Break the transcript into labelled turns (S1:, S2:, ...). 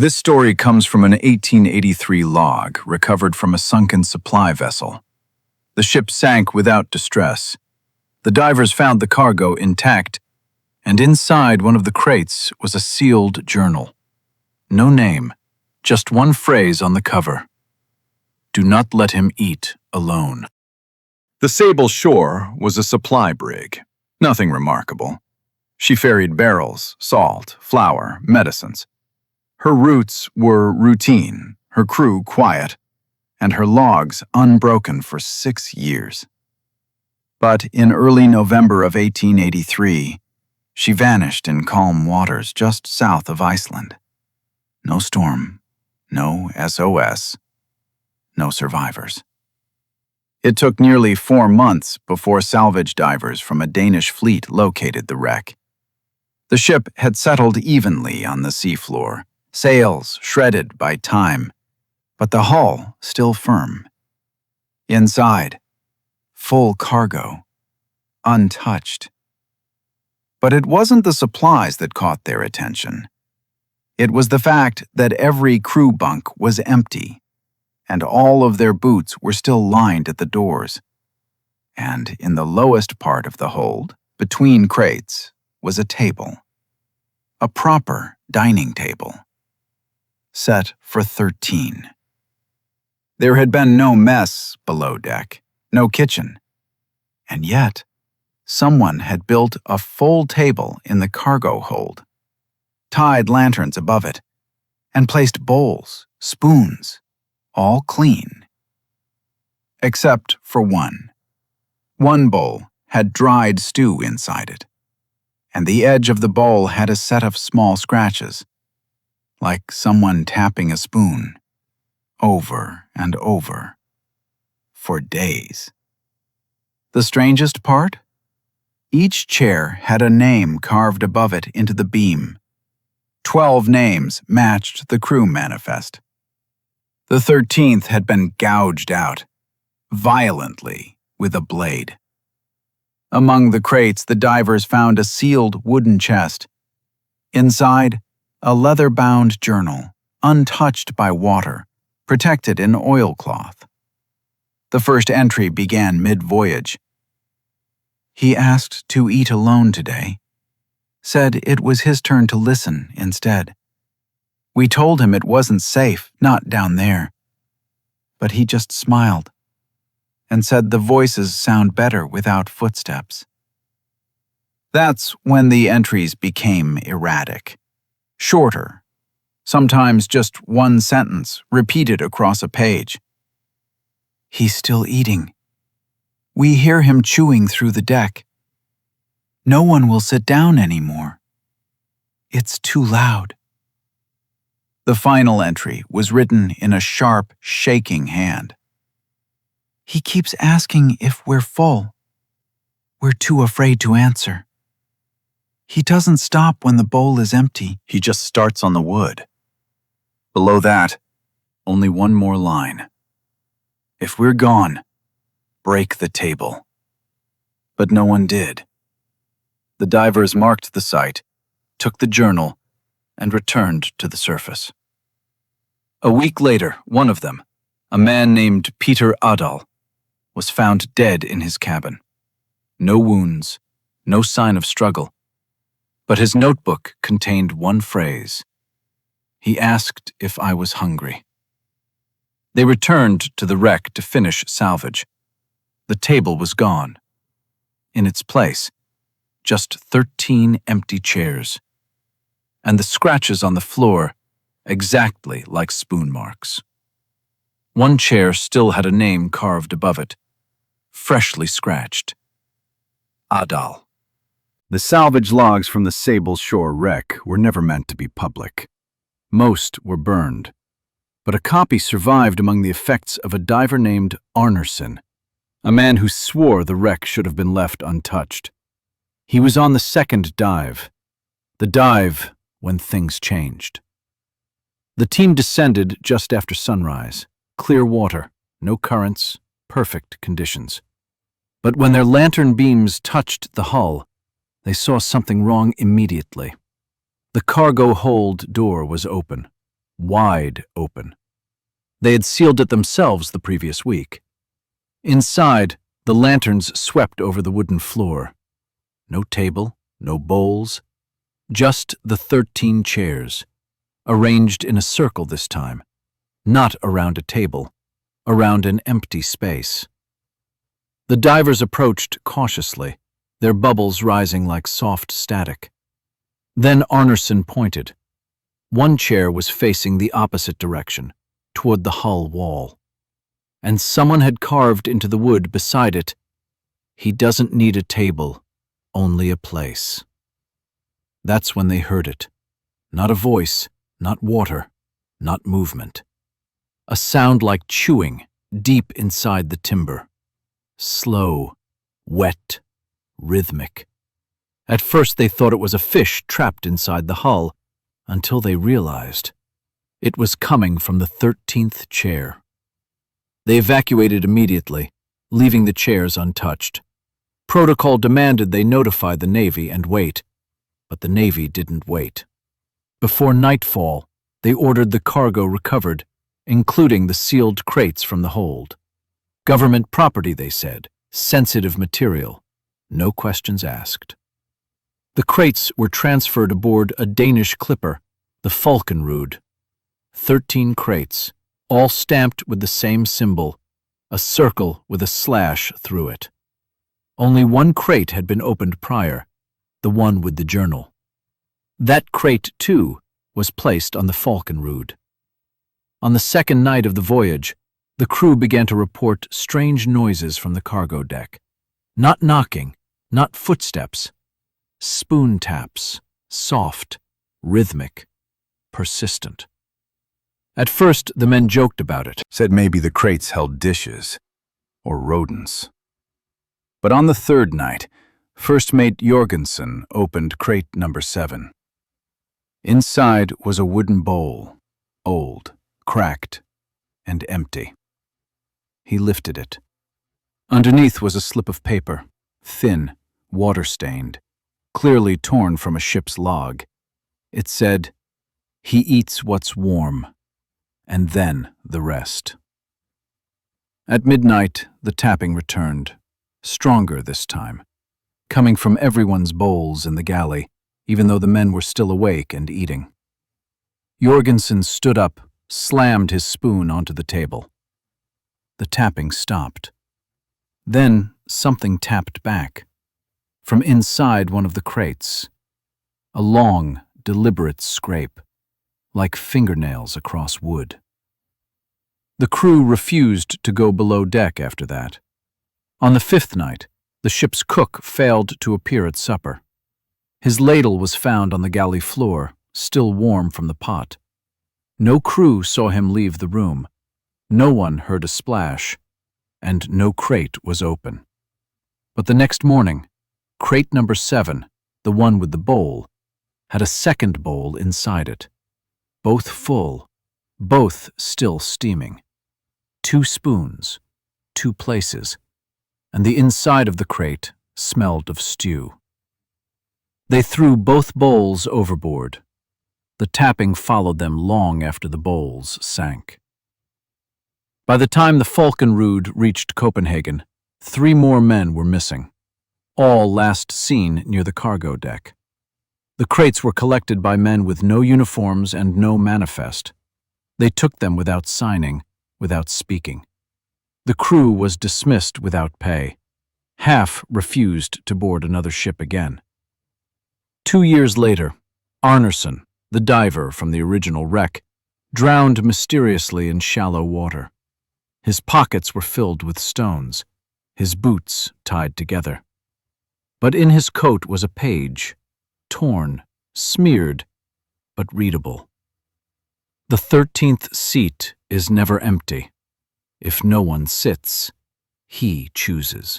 S1: This story comes from an 1883 log recovered from a sunken supply vessel. The ship sank without distress. The divers found the cargo intact, and inside one of the crates was a sealed journal. No name, just one phrase on the cover. "Do not let him eat alone." The Sable Shore was a supply brig. Nothing remarkable. She ferried barrels, salt, flour, medicines. Her routes were routine, her crew quiet, and her logs unbroken for 6 years. But in early November of 1883, she vanished in calm waters just south of Iceland. No storm, no SOS, no survivors. It took nearly 4 months before salvage divers from a Danish fleet located the wreck. The ship had settled evenly on the seafloor, sails shredded by time, but the hull still firm. Inside, full cargo, untouched. But it wasn't the supplies that caught their attention. It was the fact that every crew bunk was empty, and all of their boots were still lined at the doors. And in the lowest part of the hold, between crates, was a table. A proper dining table. Set for 13. There had been no mess below deck, no kitchen. And yet, someone had built a full table in the cargo hold, tied lanterns above it, and placed bowls, spoons, all clean. Except for one. One bowl had dried stew inside it, and the edge of the bowl had a set of small scratches, like someone tapping a spoon, over and over, for days. The strangest part? Each chair had a name carved above it into the beam. 12 names matched the crew manifest. The 13th had been gouged out, violently, with a blade. Among the crates, the divers found a sealed wooden chest. Inside, a leather-bound journal, untouched by water, protected in oilcloth. The first entry began mid-voyage. He asked to eat alone today. Said it was his turn to listen instead. We told him it wasn't safe, not down there. But he just smiled and said the voices sound better without footsteps. That's when the entries became erratic. Shorter, sometimes just one sentence repeated across a page. He's still eating. We hear him chewing through the deck. No one will sit down anymore. It's too loud. The final entry was written in a sharp, shaking hand. He keeps asking if we're full. We're too afraid to answer. He doesn't stop when the bowl is empty. He just starts on the wood. Below that, only one more line. If we're gone, break the table. But no one did. The divers marked the site, took the journal, and returned to the surface. A week later, one of them, a man named Peter Adal, was found dead in his cabin. No wounds, no sign of struggle. But his notebook contained one phrase. He asked if I was hungry. They returned to the wreck to finish salvage. The table was gone. In its place, just 13 empty chairs. And the scratches on the floor exactly like spoon marks. One chair still had a name carved above it, freshly scratched. Adal. The salvage logs from the Sable Shore wreck were never meant to be public. Most were burned, but a copy survived among the effects of a diver named Arnerson, a man who swore the wreck should have been left untouched. He was on the second dive, the dive when things changed. The team descended just after sunrise, clear water, no currents, perfect conditions. But when their lantern beams touched the hull, they saw something wrong immediately. The cargo hold door was open. wide open. They had sealed it themselves the previous week. Inside, the lanterns swept over the wooden floor. No table, no bowls, just the 13 chairs, arranged in a circle this time, not around a table, around an empty space. The divers approached cautiously, their bubbles rising like soft static. Then Arnerson pointed. One chair was facing the opposite direction, toward the hull wall. And someone had carved into the wood beside it, "He doesn't need a table, only a place." That's when they heard it. Not a voice, not water, not movement. A sound like chewing, deep inside the timber. Slow, wet, rhythmic. At first they thought it was a fish trapped inside the hull, until they realized it was coming from the 13th chair. They evacuated immediately, leaving the chairs untouched. Protocol demanded they notify the Navy and wait, but the Navy didn't wait. Before nightfall, they ordered the cargo recovered, including the sealed crates from the hold. Government property, they said, sensitive material, no questions asked. The crates were transferred aboard a Danish clipper, the Falkenrud. 13 crates, all stamped with the same symbol, a circle with a slash through it. Only one crate had been opened prior, the one with the journal. That crate, too, was placed on the Falkenrud. On the second night of the voyage, the crew began to report strange noises from the cargo deck. Not knocking, not footsteps. Spoon taps, soft, rhythmic, persistent. At first, the men joked about it, said maybe the crates held dishes or rodents. But on the third night, First Mate Jorgensen opened crate number 7. Inside was a wooden bowl, old, cracked, and empty. He lifted it. Underneath was a slip of paper, thin, water-stained, clearly torn from a ship's log. It said, "He eats what's warm, and then the rest." At midnight, the tapping returned, stronger this time, coming from everyone's bowls in the galley, even though the men were still awake and eating. Jorgensen stood up, slammed his spoon onto the table. The tapping stopped. Then something tapped back. From inside one of the crates, a long, deliberate scrape, like fingernails across wood. The crew refused to go below deck after that. On the 5th night, the ship's cook failed to appear at supper. His ladle was found on the galley floor, still warm from the pot. No crew saw him leave the room. No one heard a splash, and no crate was open. But the next morning, crate number 7, the one with the bowl, had a second bowl inside it. Both full, both still steaming. 2 spoons, 2 places, and the inside of the crate smelled of stew. They threw both bowls overboard. The tapping followed them long after the bowls sank. By the time the Falkenrud reached Copenhagen, 3 more men were missing, all last seen near the cargo deck. The crates were collected by men with no uniforms and no manifest. They took them without signing, without speaking. The crew was dismissed without pay. Half refused to board another ship again. 2 years later, Arnerson, the diver from the original wreck, drowned mysteriously in shallow water. His pockets were filled with stones, his boots tied together. But in his coat was a page, torn, smeared, but readable. The 13th seat is never empty. If no one sits, he chooses.